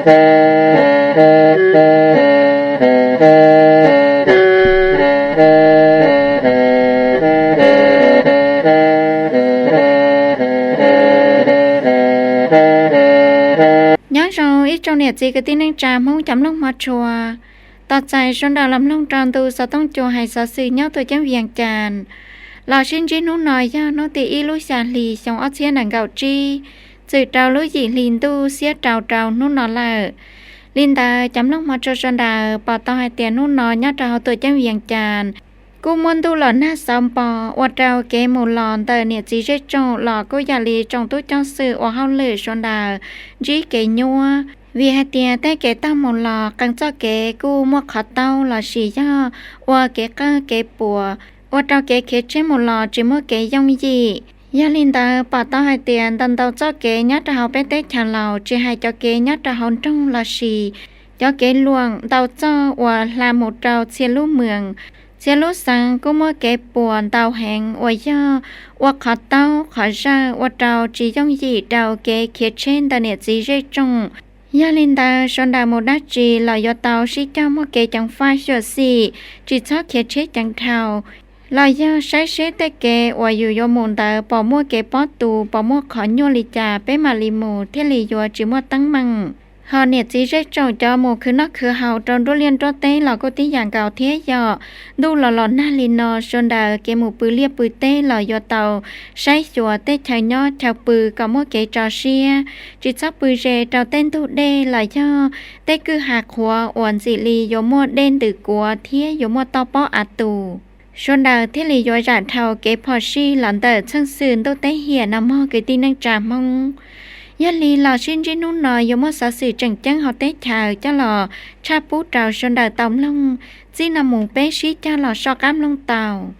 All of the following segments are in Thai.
trong nét gì cái tin anh trà mong chấm lông mặt chùa tọt chạy trong đào làm lông tròn từ sao tông chùa hay sao xì nhau từ chấm viền tràn là xin chỉ nó nói cho nó thì y lối xà lì trong ớt xía nàng gạo chi sự trào lối gì liền tu xía trào nó nói là liên ta chấm lông mặt chùa trong đào bỏ tao hai tiền nó nói nhá trào từ chấm viền tràn cô muốn tu lợn na xong bò và trào kế một lòn tờ nét gì rất trong lò cô già lì trong túi trong sự và hao lửa trong đào chỉ kế nhua vì hai tiền tay kế tao một lò càng cho kế cô mua khó tao là xì cho và kế cơ kế bùa và trao kế kế trên một lò chỉ mua kế dòng gì gia linh ta bỏ tao hai tiền tần tao cho kế nhát ra học bé tết chả lò chỉ hai cho kế nhát ra hòn trong là xì cho kế luồng tao cho và làm một trào xe lúa mường xe lúa sang cô mua kế buồn tao hẹn và do và khó tao khó ra và trào chỉ dòng gì trào kế kế trên tờ nét gì rơi trong gia linh ta son đà một đá trì là do tàu sĩ cho một kế chẳng phai sửa xì chỉ cho kế chết chẳng thảo là do sai xế tế kế và dù do môn ta bỏ mua kế bó tù bỏ mua khó nhô lì trà bế mà lì mù thế lì dùa chỉ mua tăng măng họ nét gì rất trâu cho một khứ nó khứ hào trong đô liên trô tế là có tí dạng gạo thế dọ đu là lò na lì nò son đà kế một bư liếp bư tế là do tàu sai chùa tế chạy nhó chào bư có mua kế trò xia chỉ sắp bư rề trào tên thu đê là do tế cứ hạc hóa uẩn dị lì dô mua đen từ của thế dô mua tao bó á tù son đà thế lì dô rả thảo kế phò xì lỏn tờ chân sườn tô tế hiển nằm mô cái tin năng trà mong gia lì lò xin chỉ nút nói giống một xã sự chẳng chẳng họ tết chào cho lò cha bút trào sơn đào tòng lông chỉ nằm mùng bé xí cho lò so cám lông tàu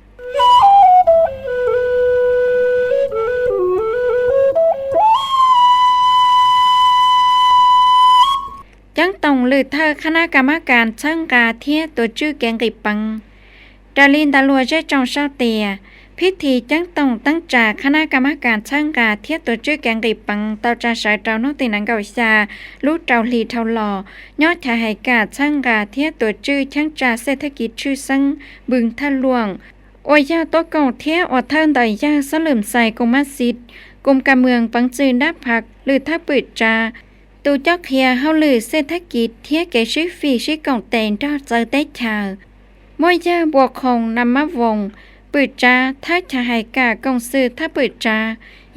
chẳng tổng lử thơ khana cà má càn chân cà thiết tổ chức kẹn kịp bằng trà linh ta lùa chết trong sao tìaพิธีจังต้องตั้งจากคณะกรรมการช่างการเทียบตัวชื่อแกงรีปังเตาจาสายเตาโนตินังเกาชาลูกเตาลีเตาหล่อยอดชายกาช่างการเทียบตัวชื่อช่างจ่าเศรษฐกิจชื่อซังบึงท่าหลวงโอยาตัวกองเทียอดเทินต่อยาสลืมใส่กรมสิทธิ์กรมการเมืองปังจืนดับผักหรือถ้าปิดจาตูเจ้าเคียเฮาหรือเศรษฐกิจเทียแกชื่อฟีชื่อกองเตนรอดเจอเตชามวยาบวกคงนำมาวงปิดจาถ้าชายกากองซื้อถ้าปิดจา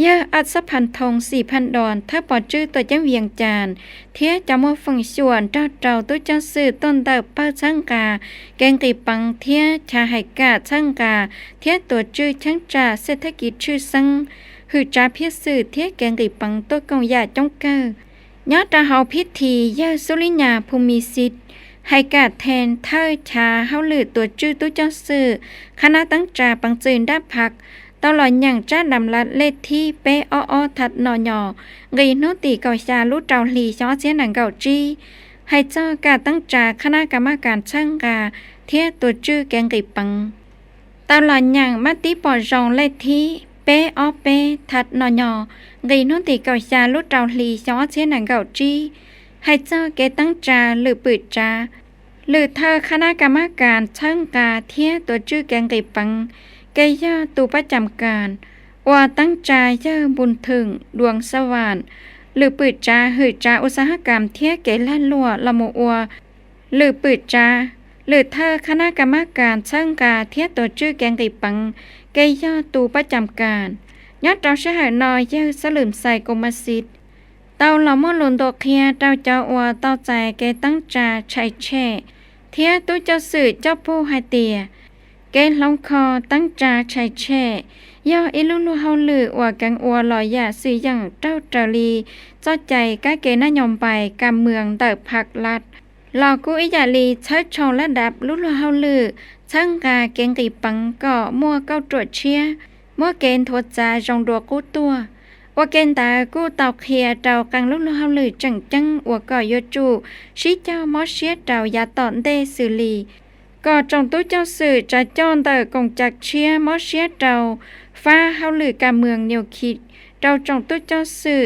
ยาอัศพันธง 4,000 ดอนถ้าปอชื่อตัวจังเวียงจานเทียจะมาฟังส่วนเจ้าตัวจังซื้อต้นเติบเป้าช่างกาแกงตีปังเทียชายกาช่างกาเทียตัวชื่อช่างจ่าเศรษฐกิจชื่อซังหือจ่าเพียซื้อเทียแกงตีปังตัวกองยาจงเกอยอดจะเฮาพิธียาสุริญาภูมิสิทธิ์ให้กาแทนเท่าชาเฮาหรือตัวชื่อตู้เจ้าซื้อคณะตั้งจาปังจืนดับผักตลอดอย่างจ้าดำลัดเลขที่เปอถัดนอหยอกีโนตีเกาชาลูกเจ้าหลีช้อเสียหนังเก่าจีให้เจ้ากาตั้งจาคณะกรรมการช่างกาเทียตัวชื่อแกงกีปังตลอดอย่างมัติปอจองเลขที่เปถัดนอหยอกีโนตีเกาชาลูกเจ้าหลีช้อเสียหนังเก่าจีให้เจ้าแกตั้งจาหรือปิดจาหรือเธอคณะกรรมการช่างกาเทียตัวชื่อแกงกีปังแกย่าตูประจำการว่าตั้งใจย่าบุญถึงดวงสว่านหรือปิดจาหือจาอุตสาหกรรมเทียเกลั่นลัวละโมอัวหรือปิดจาหรือเธอคณะกรรมการช่างกาเทียตัวชื่อแกงกีปังแกย่าตูประจำการยัดเราใช้หานอยย่าสลืมใส่กรมสิทธิ์เต้าเราเมื่อหลุนตัวเคียเต้าเจ้าอัวเต้าใจแกตั้งจาใช้แช่เทียตู้เจ้าสื่อเจ้าผู้ให้เตียแกลองคอตั้งจาใช้แช่ย่ออิลุลูเฮาลือว่ากังอัวลอยยาสื่ออย่างเจ้าเจรีเจ้าใจก้าเกน่ายอมไปการเมืองเติบผักลัดหลอกกูอิยาลีเชิดชงระดับลุลูเฮาลือช่างกาเกงกีปังก่อมัวเก้าตรวจเชียมัวเกณฑ์ทวดจาจงดัวกู้ตัวว่าเกณฑ์ตากู้เต่าเคียเต่ากังลุลูเฮาลือจังว่าก่อโยจูชี้เจ้ามอเชียเต่ายาตอนเดสือลีก็จงตู้เจ้าสื่อจะจ้อนเตอกงจักเชียมอเชียเต่าฟ้าเฮาลือการเมืองเหนียวขีดเต่าจงตู้เจ้าสื่อ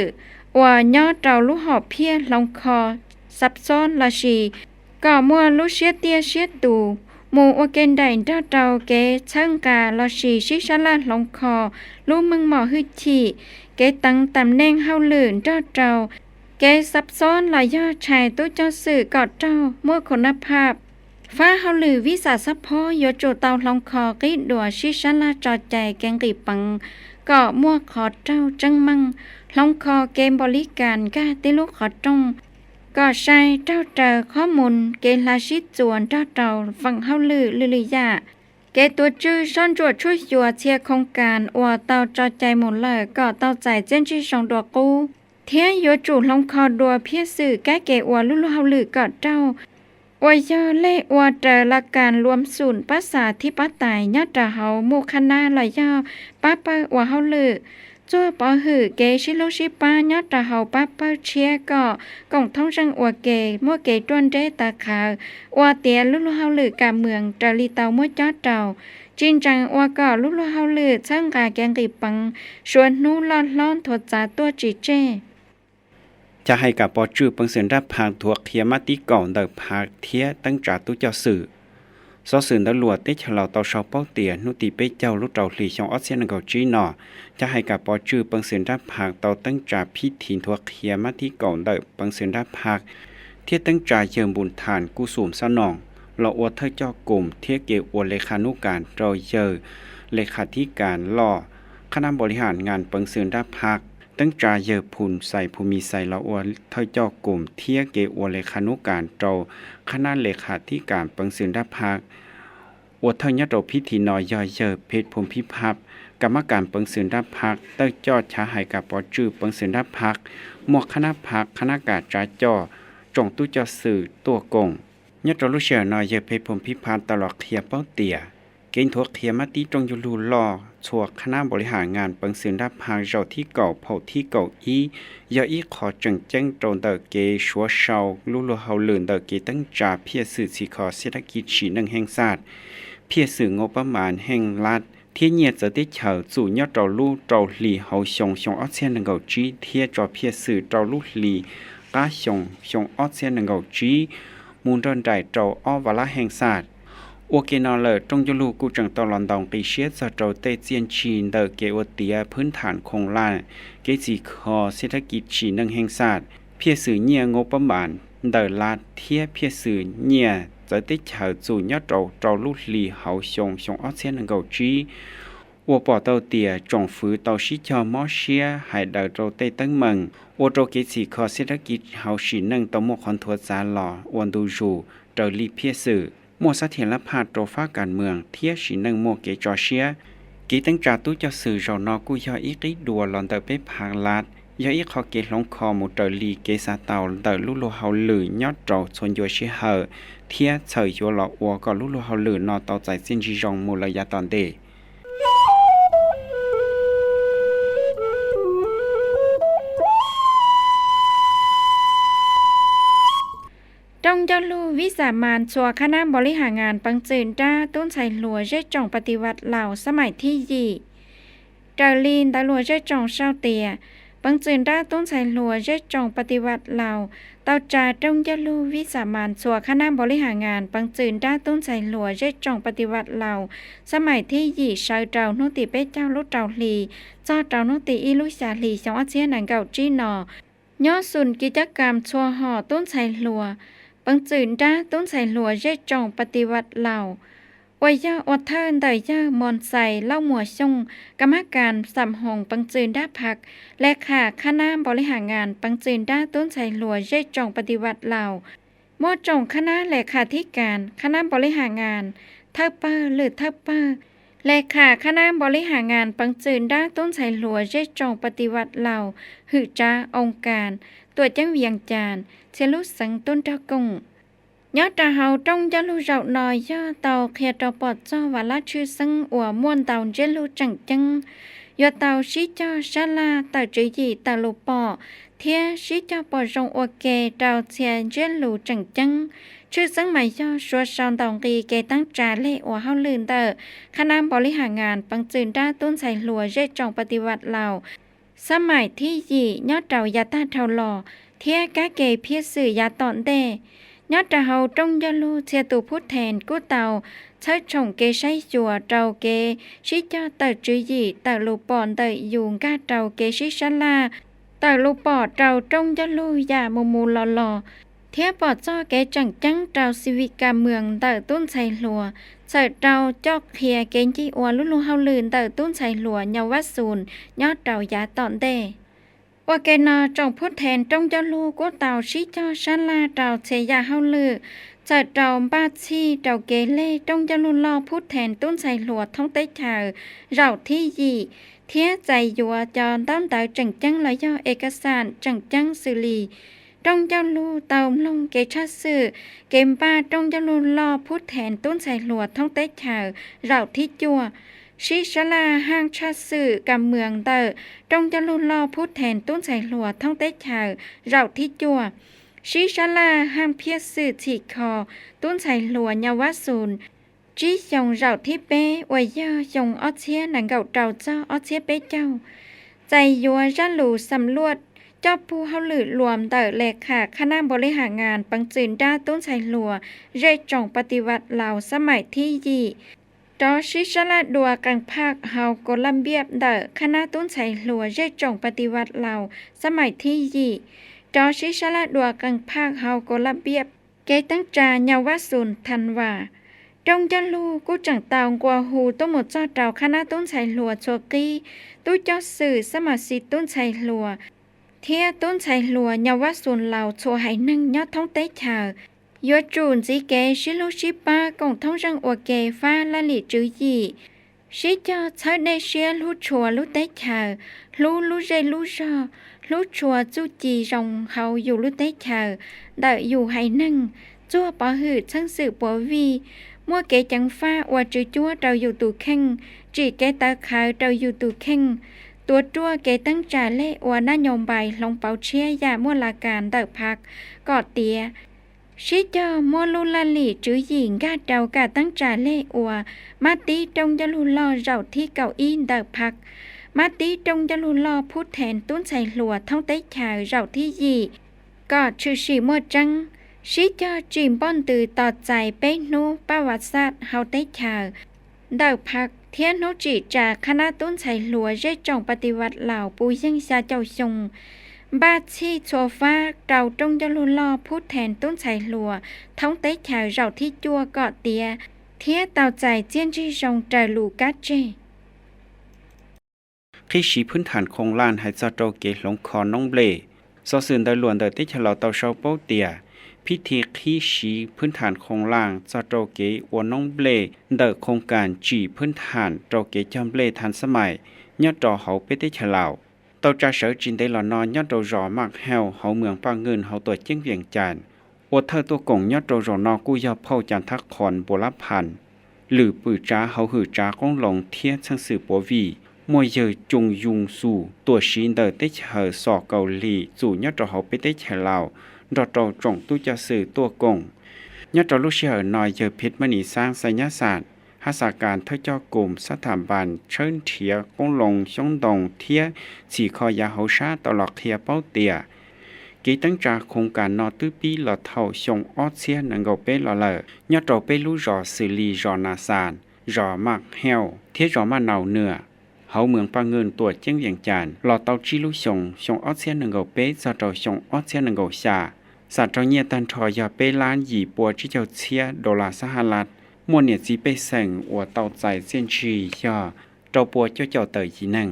ว่าย่อเต่าลูกหอบเพี้ยลองคอ ซับซ้อนละชีก็มัวลุเชียเตียเชียตูหมู่ว่าเกณฑ์ใดเจ้าเจ้าเกเชิงกาละชีชิชะละลงคอลูกมึงหมอฮึชีเกตังตำแหน่งเฮาลื่นเจ้าเจ้าเกซับซ้อนหลายยอดชายตู้เจ้าสื่อกอดเจ้ามั่วคุณภาพฟ้าเฮาลือวิสาสัพพอยโจเตาลงคอกิดัวชิชะละจอใจแกงกีปังก็มั่วขอเจ้าจังมังลงคอเกมบริการกาติลูกขอจงก็ใช้เจ้าเจอข้อมูลเกลาชิดจวนเจ้าเจ้าฟังเฮาลือลือยาเกตัวจื้อซ่อนจวดช่วยยัวเชียโครงการอัวเตาจอใจหมดเลยก็เตาใจเจนชี่สองดัวกูเทียโยจูลงคอดัวเพียสื่อแก้เกอัวลุเฮาลือก็เจ้าอวยยอเล่อวเจอละการรวมศูนย์ภาษาที่ปะไตยอดจะเฮาหมู่คณะลอยยอป้าเปอวเฮาลือจั่วปอหือเกชิโลชิปายอดจะเฮาป้าเปเชียก็กองท้องจังอวเกมั่วเกตวนเดตาขาวอวเตียลุเฮาลือกาเมืองตะลีเตามั่วจอดเจ้าจินจังอวก็ลุเฮาลือช่างกาแกงกีปังชวนนู้ลอนล้อนถดจาตัวจีเจจะให้กับปอจื้อปังเสินรับผางถั่วเขียมาติก่อนเดิผากเทียตั้งจากตู้เจ้าสื่อซอสื่อตำรวจได้ฉลาดต่อชาวเป้าเตียนุติไปเจ้าลูกเจ้าหลีชองออสเซียนเกาจีนอจะให้กับปอจื้อปังเสินรับผากต่อตั้งจากพิธีถั่วเขียมาติก่อนเดิปังเสินรับผากเทียตั้งจากเยิมบุญฐานกุสุมสนองเราอวดเธอเจ้ากลุ่มเทียเกอวดเลขานุการเราเยอเลขาธิการล่อคณะบริหารงานปังเสินรับผากตั้งใจเยอพุนใส่ภูมิใส่ละอวเท่าเจ้ากลุ่มเทียเกอวเลขานุการเจ้าคณะเลขาธิการปังสืนดับพักอวเท่ายัดโรพิธีนอยย่อยเยอเพชรภูมิพิพับกรรมการปังสืนดับพักเต้าจอดช้าหายกับปอจื้อปังสืนดับพักหมวกคณะพักคณะกาจ่าจ่อจงตู้เจ้าสื่อตัวกงยัดโรลูเชียนอยเยอเพชรภูมิพิพับตลอดเทียเป้าเตี่ยเกณฑ์ถั่วเขียมาตีตรงยูรูลอชัวคณะบริหารงานปังสืนดับพางเจ้าที่เก่าเผาที่เก่ายออีขอจังแจ้งตรงเดเกชัวเชาลูเฮาเลินเดเกตั้งจ่าเพียสื่อสีขอเศรษฐกิจฉีหนึ่งแห่งศาสตร์เพียสื่องบประมาณแห่งรัฐเทียเนียจะได้เฉาจู่ยอดเจ้าลูเจ้าหลีเฮาชงออสเซียนหนึ่งเก่าจีเทียจอเพียสื่อเจ้าลูหลีก้าชงออสเซียนหนึ่งเก่าจีมูลดอนใจเจ้าอ้อวละแห่งศาสตร์โอเคนอเลตรงยูลูกูจังตอลอนดองปีเชียสโตเตเจียนชีนเดเกวเตียพื้นฐานคงลานเกจิคอเศรษฐกิจฉีนังแห่งศาสตร์เพียสื่อเนียงบประมาณเดลาเทียเพียสื่อเนียจะได้เฉาจู่ยอดเจ้าลูกลีเฮาชงออสเซียนเกาจีวัวปอเตาเตียจงฟื้นเตาชิจอมอเชียหายเดโตเตตั้งเมืองวัวโตเกจิคอเศรษฐกิจเฮาฉีนังตอมคอนทัวจาหล่อวันดูจูเดลีเพียสื่อมัวเสถียรภาพโตฟ้าการเมืองเทียชินังมัวเกจอเชียกีตั้งจากตู้จะสื่อจอนอกุยออีกิดัวหลอนเตเปพางลาดยออีขอเกลงคอมุเตลีเกซาเตาเตลุโลเฮาหลือยอดโตชนโยชิเฮเทียเฉยโยหลออัวก็ลุโลเฮาหลือนอเตาใจสิ้นจีจงมูลยาตอนเดจงเจ้าลูวิสามานชัวคณะบริหารงานปังจืนด้าต้นไทรหลัวเจจงปฏิวัติเหล่าสมัยที่ยี่เดลีนตาหลัวเจจงเศร้าเตียปังจืนด้าต้นไทรหลัวเจจงปฏิวัติเหล่าเตาจ่าจงเจ้าลูวิสามานชัวคณะบริหารงานปังจืนด้าต้นไทรหลัวเจจงปฏิวัติเหล่าสมัยที่ยี่ชาวเจ้านุติเป้เจ้าลูกเจ้าหลีเจ้าเจ้านุติอีลุชาหลีชงอาเชียนังเก่าจีนอย่อสุนกิจกรรมชัวห่อต้นไทรหลัวปังจืนด้าต้นไทรหลัวเจจงปฏิวัติเหล่าอวยย่ออดเทินเดยย่อมอนใส่เล่าหมัวชงกรรมการสำหงปังจืนด้าพักและขาคณะบริหารงานปังจืนด้าต้นไทรหลัวเจจงปฏิวัติเหล่าหมอจงคณะและขาธิการคณะบริหารงานเทเปอร์หรือเทเปอร์และขาคณะบริหารงานปังจืนด้าต้นไทรหลัวเจจงปฏิวัติเหล่าหือจ้าองค์การตัวจังเวียงจานเชลุสังต้นเจ้ากงยอดตาเฮาต้องจะรู้เราหน่อยย่อเตาเขียดเตาปอดจ้อว่าละชื่อสังอัวม่วนเตาเจลูจังจังยอดเตาชิจ้อชาลาเตาจีจีเตาลูปอเทียชิจ้อปอจงโอเกเตาเทียเจลูจังจังชื่อสังหมายย่อชัวชอนตองกีเกตั้งจาเล่อัวเฮาลืนเตอคณะบริหารงานปังจืนด้าต้นไทรหลัวเจจงปฏิวัติเหล่าสมัยที่ยี่ยอดเตายาตาเทาหล่อ เทียกะเกเพียสื่อยาตอนเดยอดเฮาตรงยะลูเทียตูพุทธแทนกู้เตาใช้ชงเกใช้จัวเตาเกชิจอเตจือยีเตลูปอนเตยุงกาเตาเกชิชลาเตลูปอเตาตรงยะลูยามูมูลอเทียปอดจ้อแกจังจังเตาชีวิตการเมืองเตตุ้นไชหลัวใส่เตาจอกเทียเกนจีอัวลุเฮาลื่นเตตุ้นไชหลัวเยาวัดศูนย์ยอดเตายาตอนเดว่าแกนอจงพุทธแทนตรงยะลูกู้เตาชิจอชลาเตาเชยาเฮาลือจัดเตาบาชีเตาเกเล่ตรงยะลูลอพุทธแทนตุ้นไชหลัวท้องเต้เฉาเราที่ยีเทียใจยัวจอนต้นเตาจังจังเลยย่อเอกสารจังจังสื่อลีตรงยะลูเตาลงเกชัดสื่อเกมป้าตรงยะลูลอพุทธแทนตุ้นไชหลัวท้องเต้เฉาเราที่จัวชิชลาห้างชาสื่อกำเมืองเตอตรงจะลุนลอพูดแทนตุ้นใส่หลัวท่องเต้เฉาเราที่จัวชิชลาห้างเพียสื่อฉีกคอตุ้นใส่หลัวเยาวศูนย์จียงเราที่เป้อวยย่อยงออเชียหนังเก่าเจ้าเจ้าออเชียเป้เจ้าใจยัวจันหลูสำรวจเจ้าผู้เฮาหลือรวมเตอเลขาคณะบริหารงานปังจืนด้าตุ้นใส่หลัวเรจงปฏิวัติเหล่าสมัยที่ยีจอชิชลาดัวกังภาคเฮาโกลัมเบียเดอคณะตุ้นไฉหลัวเร่จงปฏิวัติเราสมัยที่ยีจอชิชลาดัวกังภาคเฮาโกลัมเบียเกตั้งจาเยาวสุนทันว่าตรงจันลูกูจังตาวกว่าหูตุ้หมดเจ้าเจ้าคณะตุ้นไฉหลัวโชกีตู้เจ้าสื่อสมาชิกตุ้นไฉหลัวเทียตุ้นไฉหลัวเยาวสุนเราโชไหนึ่งยอดท้องเต้เฉายอดจูนจีเกชิลูชิปากงท่องจังอวเกฟ้าละลิจือยีชิจอเธอได้เชียลูชัวลูเต้เฉาลูเจลูชอลูชัวจูจีรองเฮาอยู่ลูเต้เฉาเดออยู่ไหนึ่งจั่วปอหืดช่างสื่อปัววีมัวเกจังฟ้าอวจือจั่วเราอยู่ตูเข่งจีเกตาขาวเราอยู่ตูเข่งตัวจั่วเกตั้งจ่าเล่อวน่ายมใบลงเป่าเชียยามัวลาการเดอพักกอดเตียชิจอมัวลุลาลีจื้อหญิงกาเดากาตั้งจ่าเล่อัวมาตีตรงจะลุลอเราที่เก่าอีนเดอพักมาตีตรงจะลุลอพูดแทนตุ้นใส่หลัวท่องเต้ขาวเราที่ยีกอดชื่อสีมัวจังชิจอจิมป้อนตือต่อใจเป้นูประวัติศาสตร์เฮาเต้ขาวเดอพักเทียนโนจิจากคณะตุ้นใส่หลัวเร่จงปฏิวัติเหล่าปูยังชาเจ้าชงบาชีโซฟาเราตรงจะลุลอพูดแทนต้นไฉหลัวท้องเต้ขาวเราที่จัวเกาะเตียเทียเตาใจเจียนจีจงเจอลูกัดเจขี้ชีพื้นฐานโครงลานให้เจ้าโตเกหลงคอน้องเบลซอสื่นได้ล้วนเดติฉลาเตาเชาเป้าเตียพิธีขี้ชีพื้นฐานโครงล่างเจ้าโตเกอวน้องเบลเดโครงการจีพื้นฐานโตเกจอมเบลทันสมัยยอดจอเขาไปติฉลาเตาจ่าเสือจินได้หลอนยอดโตรอมากแฮวเฮาเมืองปางเงินเฮาตัวเจียงเวียงจันอดเธอตัวกงยอดโตรอนอกู้ยอเผาจันทักคอนโบราพันหรือปือจ้าเฮาหือจ้าก้องหลงเทียช่างสื่อปัววีมวยเยอจงยุงสู่ตัวชีนเดได้เฉอสอเกาหลีจู่ยอดโตเฮาไปได้เฉลาวดอโตจงตู้จะสื่อตัวกงยอดโตลูกเชื่อนอยเยอเพชรมณีสร้างไสยศาสตร์หาสาการเทเจ้ากลุ่มสถาบันเชิญเทียกงลงช่องดงเทียสีคอยาเฮาชาตลอดเทียเป้าเตียกีตั้งจากโครงการนอตื้อปีหลอดเท่าชงออดเสียนังเกาเป้หล่อเลยยอดโตเป้รู้รอสิลีรอนาซานรอมากแฮวเทียรอมาเนาเนื้อเฮาเมืองปางเงินตัวเจียงเวียงจันหลอดเตาจีลุชงออดเสียนังเกาเป้สะเตาชงออดเสียนังเกาชาสัตว์เนียตันทอยาเป้ล้านหยีปัวที่เจ้าเชียดอลลาร์สหรัฐมวนเนี่ยจีไปแสงอวเตาใจเส้นชีย่อเจ้าปัวเจ้าเตยจีนั่ง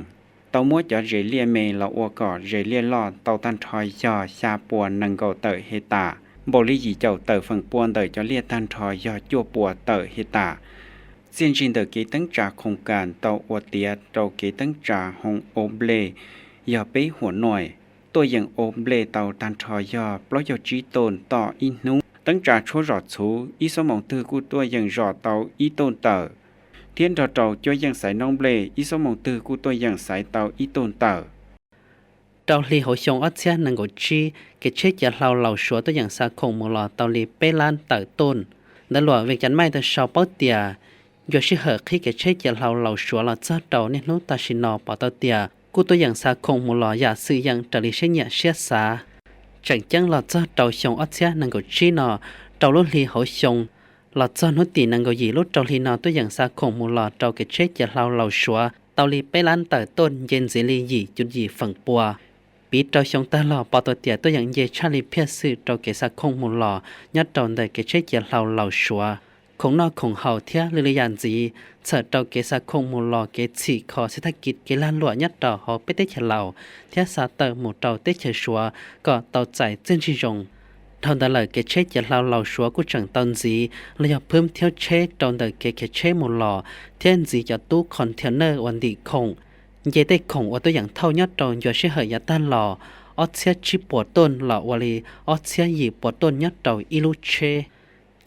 เตามัวจะเรเลียเมละอวกอเรเลียลอดเตาตันทอยย่อชาปัวนังเกาเตยเฮตาบริยีเจ้าเตยฝั่งปวนเตยจะเลียตันทอยย่อจั่วปัวเตยเฮตาเส้นจินเตอร์กีตั้งจากโครงการเตาอวเตียเตากีตั้งจากฮงโอเบลอย่าไปหัวหน่อยตัวอย่างโอเบลเตาตันทอยย่อปล่อยจีโตนต่ออินุตั้งจากชั่วรอดชูอีสมองตือกูตัวอย่างรอดเตาอีต้นเตอเทียนดอเตาจ่วยอย่างสายน้องเบลอีสมองตือกูตัวอย่างสายเตาอีต้นเตอเตาลีหัวชงอัดเสียนังกจีเกเชจะเราชัวตัวอย่างสาคงมลอเตาลีเปล้านเตอต้นนั่นหลวงเวียงจันไม่แต่ชาวเป้าเตียโยชิเหอขี้เกเชจะเราชัวเราเจ้าเตาเนี่ยนู้ตาชินอปอเตาเตียกูตัวอย่างสาคงมลออยากซื้ออย่างตาลีเชเนียเชียสาเช chẳng chăng là cho trâu xong ớt xe năng够chi nọ trâu lúc li hậu xong là cho nó tì năng够gì lúc trâu li nọ tôi dạng xa khổng một lọ trâu cái chết giờ lao xóa tàu li bê lan tờ tôn dân dễ li gì chút gì phần bùa bí trâu xong ta lọ bỏ tờ tiệt tôi dạng dễ cha li phía sư trâu cái xa khổng một lọ nhất trâu đời cái chết giờ lao xóa khổng nọ khổng hậu thia lì dàn gì sợ trâu cái xa khổng một lọ cái chỉ khó sẽ thắc kít cái lan lụa nhất trâu họ bê tết chờ lầu thia xa tờ một trâu tết chờ xóa có tàu chạy chân chi rồng thằng ta lời cái chết giờ lao xóa của chẳng tàu gì là do phơm theo chết trong đời cái chết một lọ thiên gì cho tú containerวันดีkhổng vậy tết khổng ở tôi dạng thâu nhất trâu do sẽ hơi giá tan lọ ở xe chi bỏ tôn lọ vali ở xe gì bỏ tôn nhất trâu iluche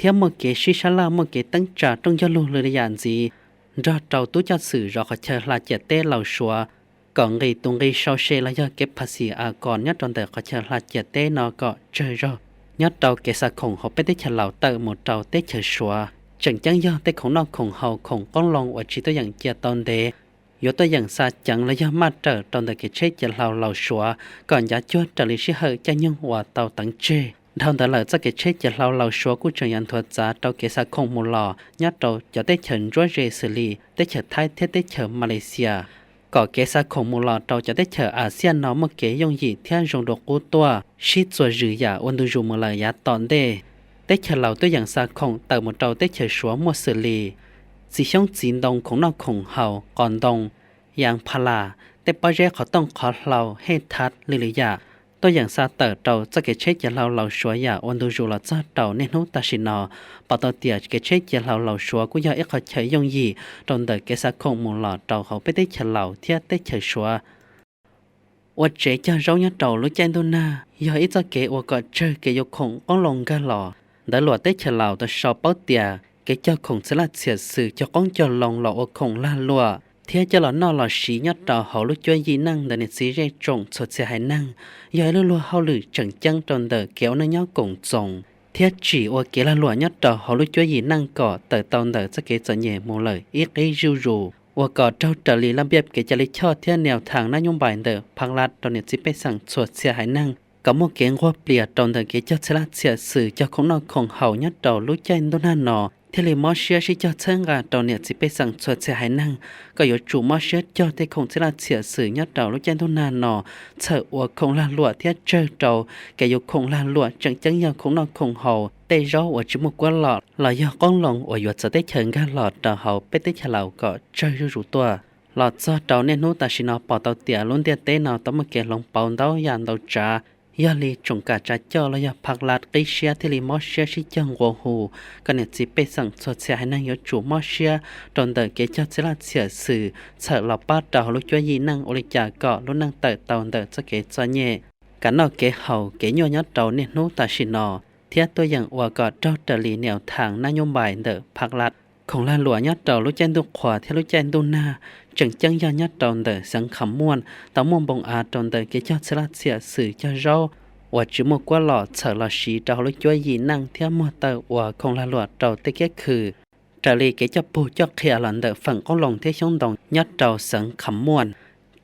theo một cái xí xa la một cái tăng trả trong giao lưu lời dàn gì do trâu tú cho sự rõ khó chờ là chết tê lao xóa còn người tung người sau xe là do cái phát xì còn nhất trong đời khó chờ là chết tê nó có chơi rồi nhất trâu cái xa khổng họ biết tết chờ lão tự một trâu tết chờ xóa chẳng chẳng do tết khổng nó khổng hậu khổng con lòng ở chỉ tôi dạng chết tôn đế yếu tôi dạng xa chẳng là do mát trở trong đời cái chết chờ lao xóa còn giá chua trở lý sĩ hơi cho nhân hòa tàu tặng chê thằng ta lợi cho cái chết giờ lao xóa của trường nhân thuật giá trâu cái xa không một lò nhát trâu cho tết chẩn rối rề xử lý tết chẩn Thái tết chẩn Malaysia có cái xa không một lò trâu cho tết chẩn ASEAN nó một cái dùng gì theo dùng đồ của tua shit rồi rửa giả ôn đồ dùng một lời giá tòn đề tết chẩn lao tôi dạng xa không từ một trâu tết chẩn xóa một xử lý chỉ trong chiến đồng cũng nó khủng hậu còn đồng dạng pala tết bao giờ họต้องขอเราให้ทัดlý giả tôi dạng xa tờ trâu cho cái chết giờ lao xóa giả ôn đồ dù là cho trâu nên hút ta xin nó bảo tao tiệt cái chết giờ lao xóa của do ít họ chơi dùng gì trong đời cái xa không một lọ trâu họ biết tết chờ lao thiết tết chờ xóa và chế cho rau nhát trâu lúc chen đôn na do ít cho cái và có chơi cái yêu khổng con lồng ga lò đã lọ tết chờ lao ta sau bao tiệt cái cho khổng sẽ là thiệt sự cho con cho lòng lọ khổng la lụa thế cho là nó là xí nhất trò họ lúc chơi gì năng để nên xí rây trộn sốt xe hay năng giờ nó lùa hao lử chẳng chăng tròn đờ kéo nó nhau cùng trồng thế chỉ ở cái là lùa nhất trò họ lúc chơi gì năng cỏ tờ tàu đờ cho cái cho nhẹ một lời ít ấy rưu rù và cỏ trâu trở lì làm việc cái cho lấy cho thế nèo thang nó nhung bài đờ phăng lạt tròn nên xí bé sang sốt xe hay năng có một cái hoa bìa tròn đờ cái cho xe lát xe sử cho không nó không hậu nhất trò lúc chơi đôn han nọ thế là món xưa chỉ cho chân gà trâu nhiệt chỉ biết sang xuất sẽ hay năng có yếu chủ món xưa cho thế không sẽ là xỉa sử nhất trâu lúc chân thôn nàn nọ sợ uổng không là lụa thiết chơi trâu cái yếu không là lụa chẳng chẳng nhau không nó không hậu tây rau ở chỉ một quán lọt là do con lòng ở yếu sợ tết chân gà lọt trâu hậu biết tết lẩu có chơi rủ tua lọt do trâu nên nút ta xin nó bỏ tàu tiệt luôn tiệt tết nào tao mà kẹt lòng bao đau dàn đầu trà giờ li trồng cả trái cho là giờ phật lạt cây xia thì li mót xia chỉ chẳng qua hồ cái này chỉ biết rằng xuất xe hay năng yếu chủ mót xia trong đời cái cho sẽ là xia sử sợ là bắt đầu lúc cho gì năng ô lịch trả cọ lúc năng tự tàu đời cho cái cho nhẹ cả nó cái hậu cái nhỏ nhất đầu nên nút ta xin nó thiết tôi rằng qua cọ trâu trở li nẻo thẳng năng nhôm bài đời phật lạt không là lúa nhất đầu lúc chen đục khỏa theo lúc chen đun na chẳng chẳng do nhất đầu đời sáng khẩm muôn tao muôn bông trong đời cái cho sẽ là xia sử cho rau và chỉ một quả lọ sợ là xí trâu lúc chơi gì năng theo một tờ và không là lọ trâu tới cái khử trả lời cái cho bù cho khía lần đợi phần con lòng thế sống đồng nhất trâu sáng khẩm muôn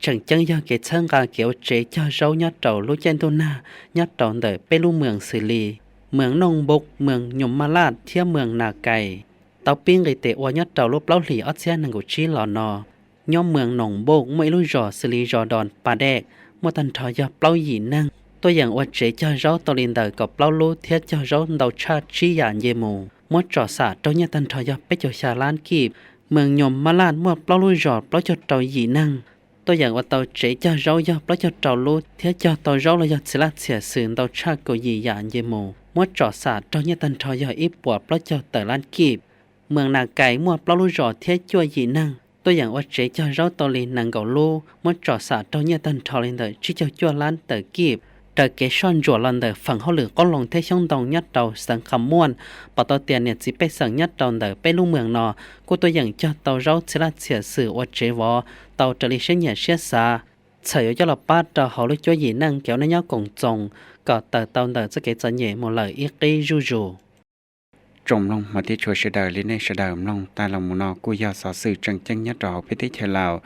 chẳng chẳng do cái chân gà kiểu chế cho rau nhất trâu lúc chen đun na nhất trâu đời bê lu mường xử lý mường nông bục mường nhom ma lạt theo mường nà cày tao pin người tệ qua nhất trâu lúc lâu lì ớt xe năng của chi lò nò nhóm mường nông bục mấy lúc rò xử lý rò đòn bà đẻ một thằng thọ do lâu gì năng tôi dạng ở chế cho rau tàu liền đời có bao lô thiết cho rau đầu cha chi dạng dễ mù mất trò xả trong nhà tân thọ do bé cho xà lan kịp mường nhom ma lan mất bao lô rọt bao cho tàu dị năng tôi dạng ở tàu chế cho rau do bao cho tàu lô thiết cho tàu rau là do xí lát xỉa sườn đầu cha của dị dạng dễ mù mất trò xả trong nhà tân thọ do ít bỏ bao cho tàu lan kịp mường nà cày mất bao lô rọt thiết cho dị năng tôi dạng ở chế cho rau tàu liền năng gạo lô mất trò xả trong nhà tân thọ liền đời chỉ cho lan tờ kịp đời cái son rùa lần đời phần họ lửa con lòng thế trong đồng nhất đầu sáng khẩm muôn bảo tàu tiền nhiệt chỉ bé sáng nhất đầu đời bé lu mường nọ cô tôi dành cho tàu rau sẽ là xỉa sử ở chế vò tàu trở lại sinh nhật xếp xa sở cho là ba tàu họ lúc cho gì năng kéo nó nhau cùng chồng có tàu tàu đời sẽ cái chân nhẹ một lời ít đi ru rù trồng long mà tiết chúa sẽ đời lên đây sẽ đời long ta lòng mù nọ cô giao sở sự chẳng chân nhất trò biết tiết lào